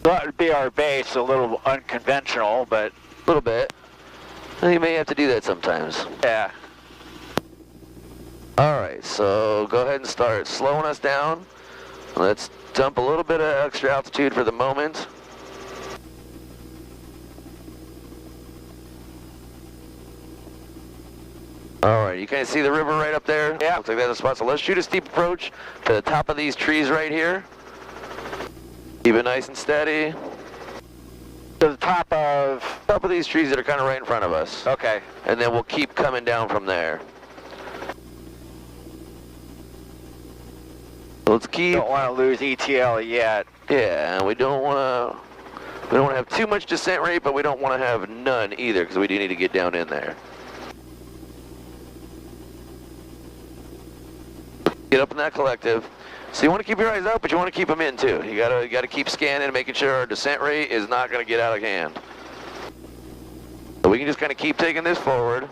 That would be our base, a little unconventional, but... A little bit. You may have to do that sometimes. Yeah. Alright, so go ahead and start slowing us down. Let's dump a little bit of extra altitude for the moment. Alright, you kind of see the river right up there? Yeah. Looks like that's a spot. So let's shoot a steep approach to the top of these trees right here. Keep it nice and steady. To the top of these trees that are kind of right in front of us. Okay. And then we'll keep coming down from there. Let's keep... Don't want to lose ETL yet. Yeah, and we don't want to have too much descent rate, but we don't want to have none either, because we do need to get down in there. Get up in that collective. So you want to keep your eyes out, but you want to keep them in too. You gotta keep scanning, making sure our descent rate is not going to get out of hand. So we can just kind of keep taking this forward.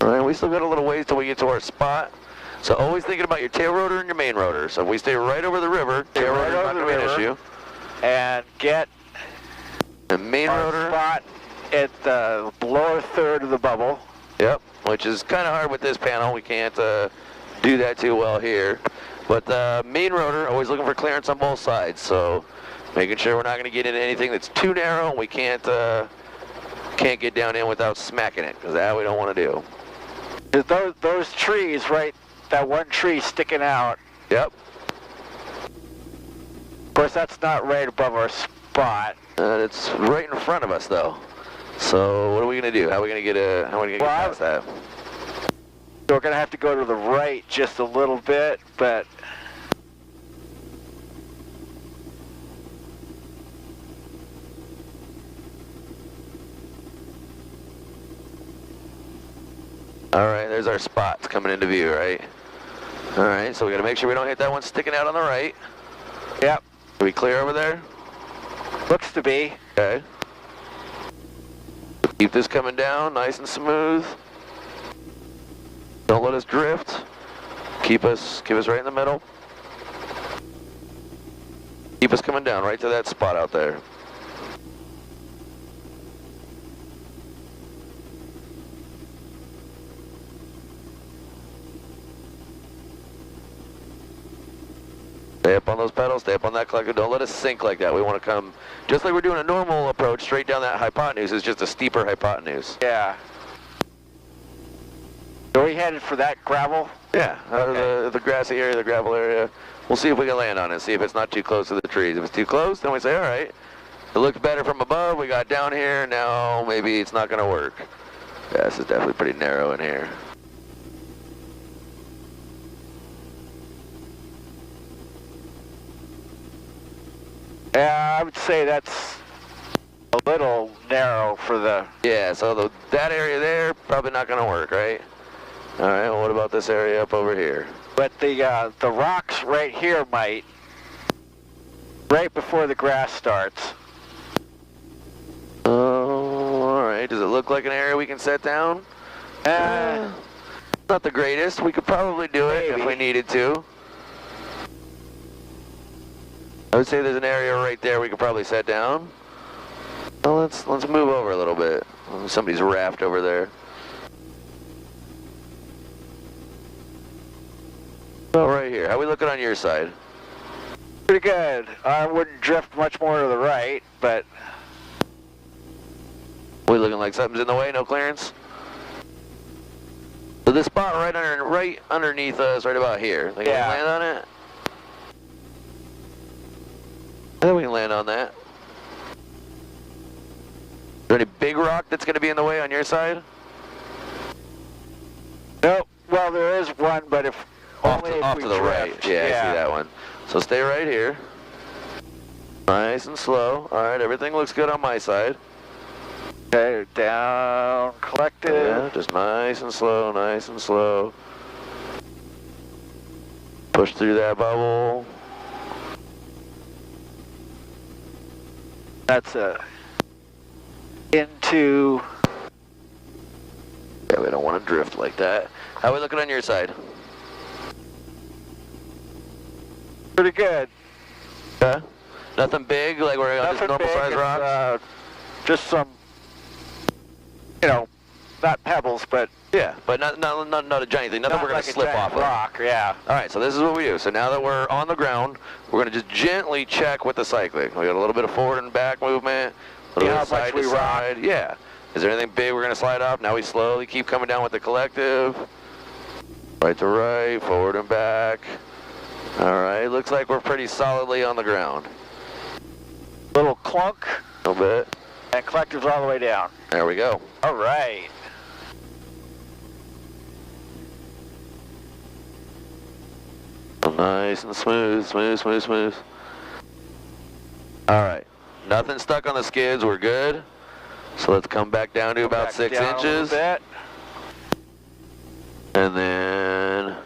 All right, we still got a little ways till we get to our spot. So always thinking about your tail rotor and your main rotor. So if we stay right over the river, tail rotor is not going to be an issue. And get the main rotor spot at the lower third of the bubble. Yep, which is kind of hard with this panel. We can't do that too well here. But the main rotor, always looking for clearance on both sides. So making sure we're not going to get into anything that's too narrow and we can't get down in without smacking it, because that we don't want to do. Those trees, right, that one tree sticking out. Yep. Of course, that's not right above our spot. It's right in front of us, though. So what are we going to do? How are we going to get past that? We're going to have to go to the right just a little bit, but... All right, there's our spots coming into view, right? All right, so we got to make sure we don't hit that one sticking out on the right. Yep. Are we clear over there? Looks to be. Okay. Keep this coming down nice and smooth. Don't let us drift. Keep us right in the middle. Keep us coming down right to that spot out there. Stay up on those pedals, stay up on that collector. Don't let us sink like that. We want to come, just like we're doing a normal approach, straight down that hypotenuse. It's just a steeper hypotenuse. Yeah. Are we headed for that gravel? Yeah, out of the grassy area, the gravel area. We'll see if we can land on it, see if it's not too close to the trees. If it's too close, then we say, all right, it looks better from above. We got down here, now maybe it's not going to work. Yeah, this is definitely pretty narrow in here. Yeah, I would say that's a little narrow for the... Yeah, so that area there, probably not going to work, right? All right, well, what about this area up over here? But the rocks right here might, right before the grass starts. Oh, all right. Does it look like an area we can set down? Not the greatest. We could probably do it if we needed to. I would say there's an area right there we could probably set down. Well, let's move over a little bit. Somebody's raft over there. Oh, right here. How are we looking on your side? Pretty good. I wouldn't drift much more to the right, but... We looking like something's in the way? No clearance? So this spot right underneath us, right about here. Think we can land on it? I think we can land on that. Is there any big rock that's going to be in the way on your side? Nope. Well, there is one, but if off to the right. Yeah, I see that one. So stay right here. Nice and slow. All right, everything looks good on my side. Okay, down, collective. Yeah, just nice and slow, nice and slow. Push through that bubble. That's into Yeah, we don't want to drift like that. How are we looking on your side? Pretty good. Yeah? Nothing big, like we're on just normal size rocks? Just some, you know, not pebbles, but Yeah, but not a giant thing. Nothing not we're going like to a slip giant off rock, yeah. All right, so this is what we do. So now that we're on the ground, we're going to just gently check with the cycling. We got a little bit of forward and back movement, a little bit of side to side. Yeah. Is there anything big we're going to slide off? Now we slowly keep coming down with the collective. Right to right, forward and back. All right, looks like we're pretty solidly on the ground. Little clunk. A little bit. And collective's all the way down. There we go. All right. Nice and smooth, smooth, smooth, smooth. All right, nothing stuck on the skids, we're good. So let's come back down to about 6 inches. And then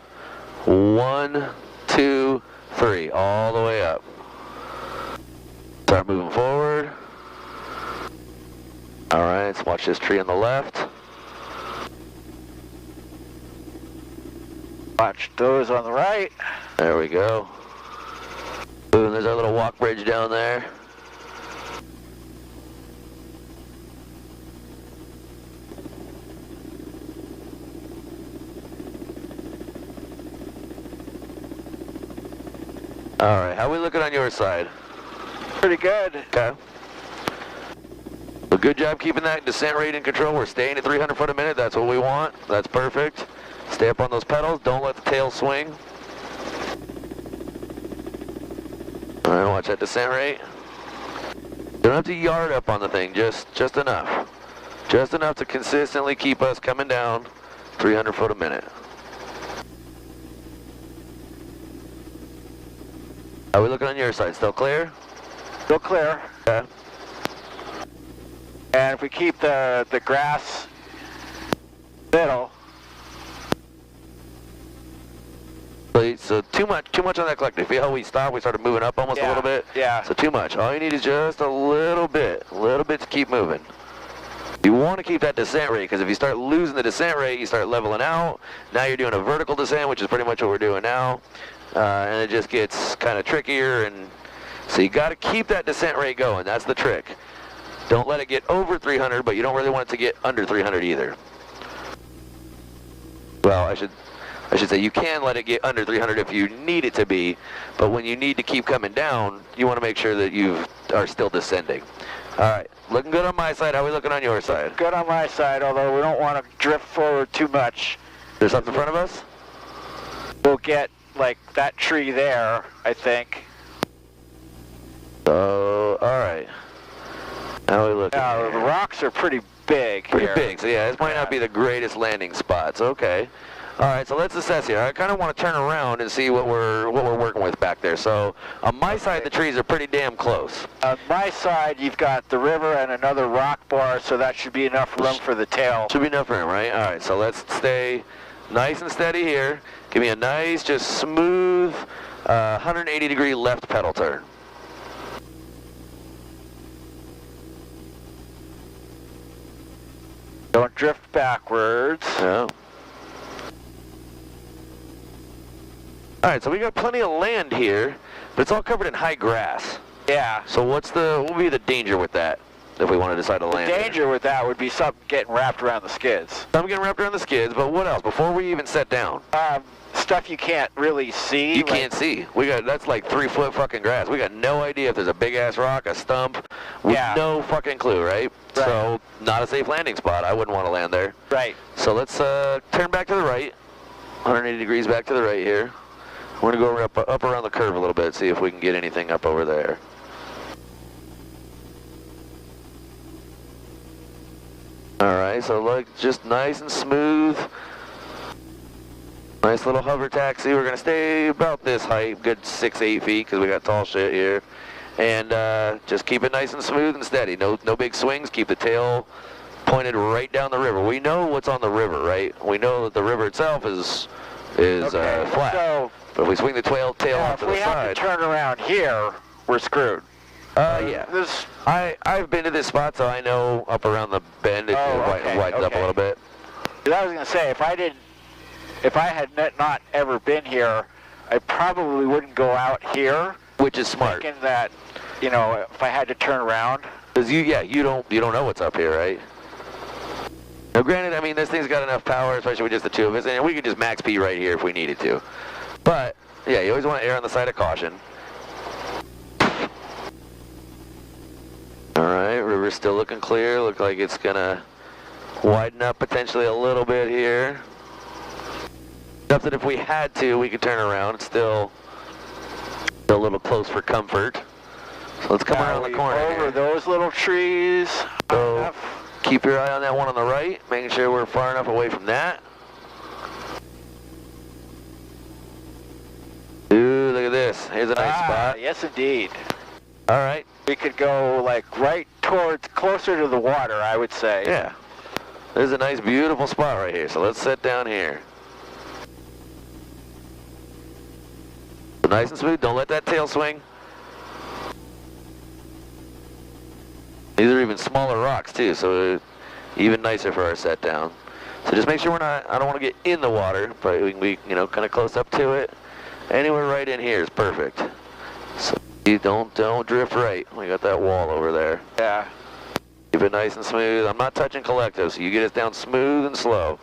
1, 2, 3, all the way up. Start moving forward. All right, let's watch this tree on the left. Watch those on the right. There we go. Boom, there's our little walk bridge down there. All right, how are we looking on your side? Pretty good. Okay. Well, good job keeping that descent rate in control. We're staying at 300 foot a minute. That's what we want. That's perfect. Stay up on those pedals. Don't let the tail swing. All right, watch that descent rate. You don't have to yard up on the thing, just enough. Just enough to consistently keep us coming down 300 foot a minute. How are we looking on your side? Still clear? Still clear. Okay. And if we keep the grass middle. So too much on that collector. If you how we stopped, we started moving up almost a little bit. Yeah. So too much. All you need is just a little bit to keep moving. You want to keep that descent rate, because if you start losing the descent rate, you start leveling out. Now you're doing a vertical descent, which is pretty much what we're doing now. And it just gets kind of trickier, and so you got to keep that descent rate going. That's the trick. Don't let it get over 300, but you don't really want it to get under 300 either. Well, I should say you can let it get under 300 if you need it to be, but when you need to keep coming down, you want to make sure that you are still descending. All right, looking good on my side. How are we looking on your side? Good on my side, although we don't want to drift forward too much. There's something in front of us? We'll get like that tree there, I think. Oh, all right. How are we looking? Now, the rocks are pretty big Pretty here. big, so yeah, this might not be the greatest landing spots. Okay. All right, so let's assess here. I kind of want to turn around and see what we're working with back there. So on my side, the trees are pretty damn close. On my side, you've got the river and another rock bar, so that should be enough room for the tail. Should be enough room, right? All right, so let's stay nice and steady here. Give me a nice, just smooth 180-degree left pedal turn. Don't drift backwards. Yeah. All right, so we got plenty of land here, but it's all covered in high grass. Yeah. So what would be the danger with that if we want to decide to land? The danger with that would be something getting wrapped around the skids. I'm getting wrapped around the skids, but what else? Before we even set down. Stuff you can't really see. You can't see. That's like 3 foot fucking grass. We got no idea if there's a big ass rock, a stump. With no fucking clue, right? So not a safe landing spot. I wouldn't want to land there. Right. So let's turn back to the right. 180 degrees back to the right here. We're gonna go up around the curve a little bit, see if we can get anything up over there. All right, so like just nice and smooth. Nice little hover taxi. We're gonna stay about this height, good 6-8 feet, because we got tall shit here. And just keep it nice and smooth and steady. No big swings. Keep the tail pointed right down the river. We know what's on the river, right? We know that the river itself is flat. So, but if we swing the tail off to the side. if we have to turn around here, we're screwed. Yeah. I've been to this spot, so I know up around the bend it widens up a little bit. 'Cause I was going to say, if I had not ever been here, I probably wouldn't go out here. Which is smart. Thinking that, you know, if I had to turn around. Because you don't know what's up here, right? Now, granted, I mean, this thing's got enough power, especially with just the two of us, and we could just max speed right here if we needed to. But yeah, you always want to err on the side of caution. All right, river's still looking clear. Look like it's gonna widen up potentially a little bit here. Enough that if we had to, we could turn around. It's still a little close for comfort. So let's come around the corner over here. those little trees. So keep your eye on that one on the right, making sure we're far enough away from that. Ooh, look at this. Here's a nice spot. Yes, indeed. All right. We could go like right towards, closer to the water, I would say. Yeah. There's a nice, beautiful spot right here. So let's sit down here. Nice and smooth. Don't let that tail swing. These are even smaller rocks too, so even nicer for our set down. So just make sure we're not, I don't want to get in the water, but we can be, you know, kind of close up to it. Anywhere right in here is perfect. So you don't drift right. We got that wall over there. Yeah. Keep it nice and smooth. I'm not touching collective, so you get us down smooth and slow.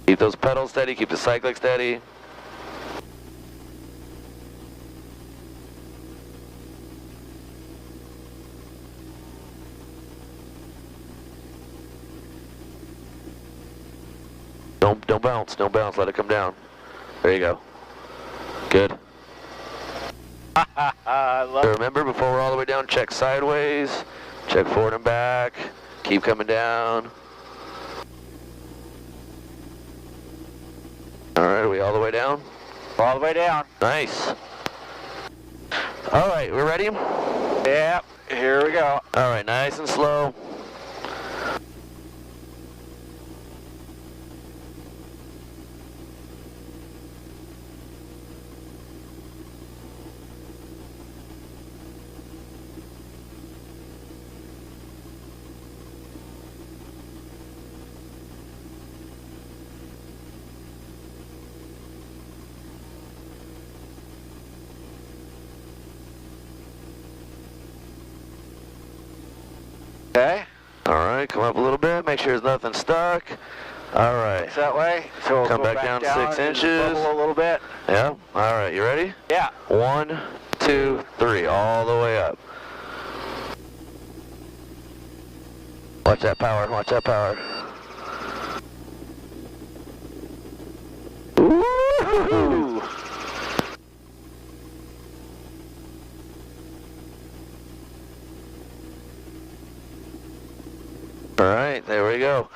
Keep those pedals steady, keep the cyclic steady. Don't bounce, let it come down. There you go. Good. I love it. Remember, before we're all the way down, check sideways, check forward and back, keep coming down. All right, are we all the way down? All the way down. Nice. All right, we're ready? Yep, here we go. All right, nice and slow. Okay. All right, come up a little bit, make sure there's nothing stuck. All right. It's that way. So we'll Come go back down 6 and inches. bubble a little bit. Yeah, all right, you ready? Yeah. 1, 2, 3, all the way up. Watch that power, watch that power. Ooh. All right, there we go.